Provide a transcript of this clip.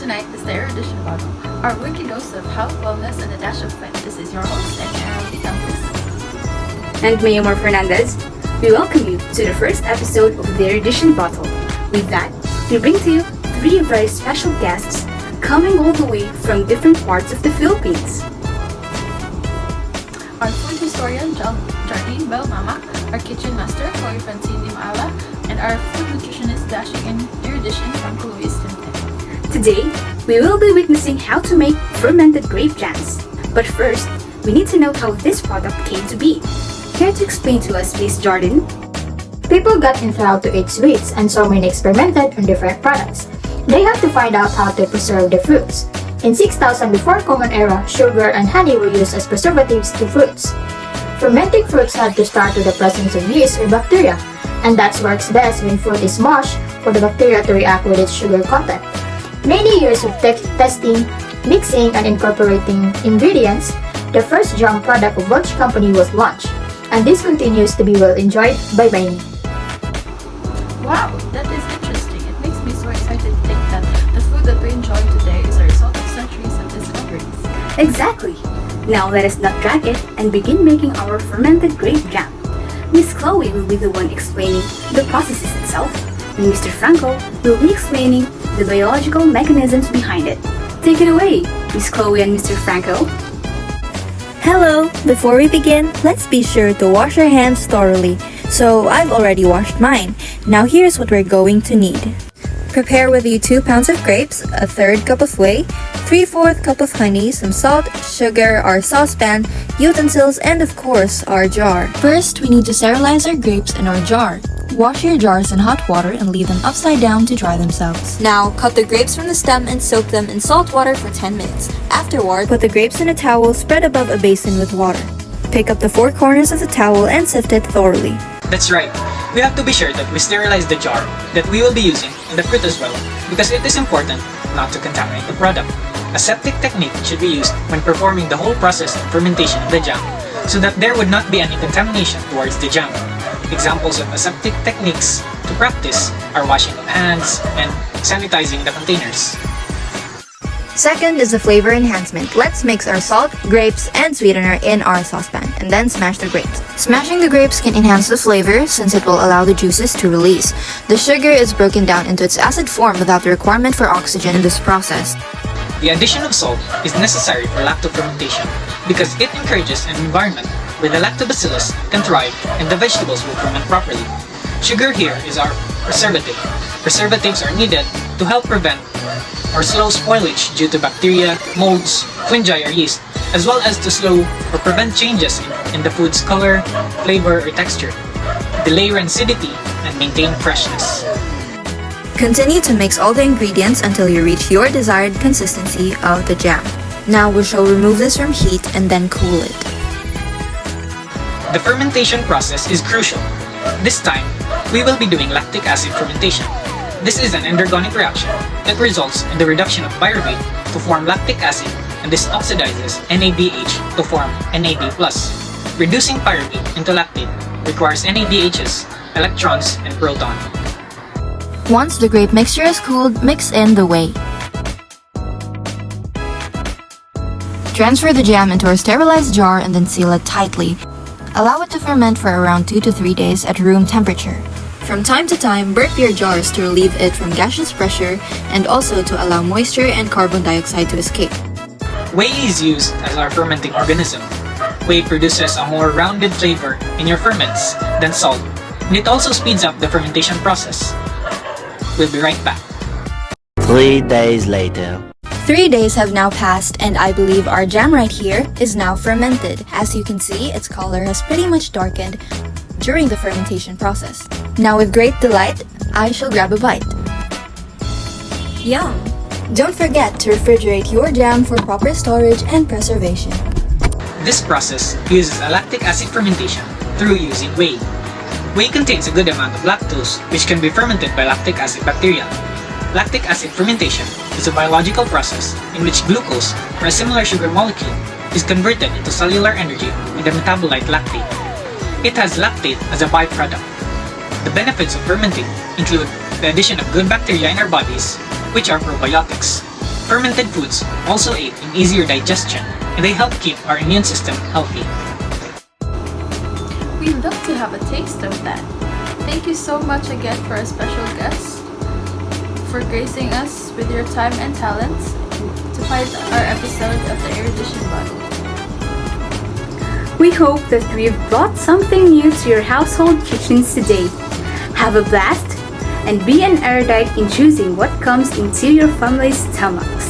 tonight is the Erudition bottle, our weekly dose of health, wellness, and a dash of fun. This is your host, and And Mayomar Fernandez. We welcome you to the first episode of the Erudition bottle. With that, we bring to you three very special guests coming all the way from different parts of the Philippines. Our food historian, Jardine Belmama, our kitchen master, Chloe Francine Dimala, and our food nutritionist dashing in Erudition from Louis Tintin. Today, we will be witnessing how to make fermented grape jams. But first, we need to know how this product came to be. Care to explain to us, Miss Jordan? People got enthralled to eat sweets, and so many experimented on different products. They had to find out how to preserve the fruits. In 6000 before Common Era, sugar and honey were used as preservatives to fruits. Fermenting fruits had to start with the presence of yeast or bacteria, and that works best when fruit is mashed for the bacteria to react with its sugar content. Many years of testing, mixing, and incorporating ingredients, the first jam product of Welch Company was launched, and this continues to be well enjoyed by many. Wow, that is interesting. It makes me so excited to think that the food that we enjoy today is a result of centuries of discoveries. Exactly. Now let us not drag it and begin making our fermented grape jam. Miss Chloe will be the one explaining the processes itself, and Mr. Franco will be explaining the biological mechanisms behind it. Take it away, Miss Chloe and Mr. Franco. Hello! Before we begin, let's be sure to wash our hands thoroughly. So I've already washed mine. Now here's what we're going to need. Prepare with you 2 pounds of grapes, a third cup of whey, 3/4 cup of honey, some salt, sugar, our saucepan, utensils, and of course, our jar. First, we need to sterilize our grapes in our jar. Wash your jars in hot water and leave them upside down to dry themselves. Now, cut the grapes from the stem and soak them in salt water for 10 minutes. Afterward, put the grapes in a towel spread above a basin with water. Pick up the 4 corners of the towel and sift it thoroughly. That's right. We have to be sure that we sterilize the jar that we will be using and the fruit as well, because it is important not to contaminate the product. A septic technique should be used when performing the whole process of fermentation of the jam, so that there would not be any contamination towards the jam. Examples of aseptic techniques to practice are washing of hands and sanitizing the containers. Second is the flavor enhancement. Let's mix our salt, grapes, and sweetener in our saucepan, and then smash the grapes. Smashing the grapes can enhance the flavor since it will allow the juices to release. The sugar is broken down into its acid form without the requirement for oxygen in this process. The addition of salt is necessary for lactofermentation because it encourages an environment where the lactobacillus can thrive and the vegetables will ferment properly. Sugar here is our preservative. Preservatives are needed to help prevent or slow spoilage due to bacteria, molds, fungi, or yeast, as well as to slow or prevent changes in the food's color, flavor, or texture, delay rancidity, and maintain freshness. Continue to mix all the ingredients until you reach your desired consistency of the jam. Now we shall remove this from heat and then cool it. The fermentation process is crucial. This time, we will be doing lactic acid fermentation. This is an endergonic reaction that results in the reduction of pyruvate to form lactic acid, and this oxidizes NADH to form NAD+. Reducing pyruvate into lactate requires NADHs, electrons, and proton. Once the grape mixture is cooled, mix in the whey. Transfer the jam into a sterilized jar and then seal it tightly. Allow it to ferment for around 2 to 3 days at room temperature. From time to time, burp your jars to relieve it from gaseous pressure and also to allow moisture and carbon dioxide to escape. Whey is used as our fermenting organism. Whey produces a more rounded flavor in your ferments than salt, and it also speeds up the fermentation process. We'll be right back. 3 days later. 3 days have now passed, and I believe our jam right here is now fermented. As you can see, its color has pretty much darkened during the fermentation process. Now with great delight, I shall grab a bite. Yum! Don't forget to refrigerate your jam for proper storage and preservation. This process uses a lactic acid fermentation through using whey. Whey contains a good amount of lactose, which can be fermented by lactic acid bacteria. Lactic acid fermentation is a biological process in which glucose, or a similar sugar molecule, is converted into cellular energy in the metabolite lactate. It has lactate as a byproduct. The benefits of fermenting include the addition of good bacteria in our bodies, which are probiotics. Fermented foods also aid in easier digestion, and they help keep our immune system healthy. We'd love to have a taste of that. Thank you so much again for our special guest, for gracing us with your time and talents to pilot our episode of the Erudition bottle. We hope that we've brought something new to your household kitchens today. Have a blast and be an erudite in choosing what comes into your family's stomachs.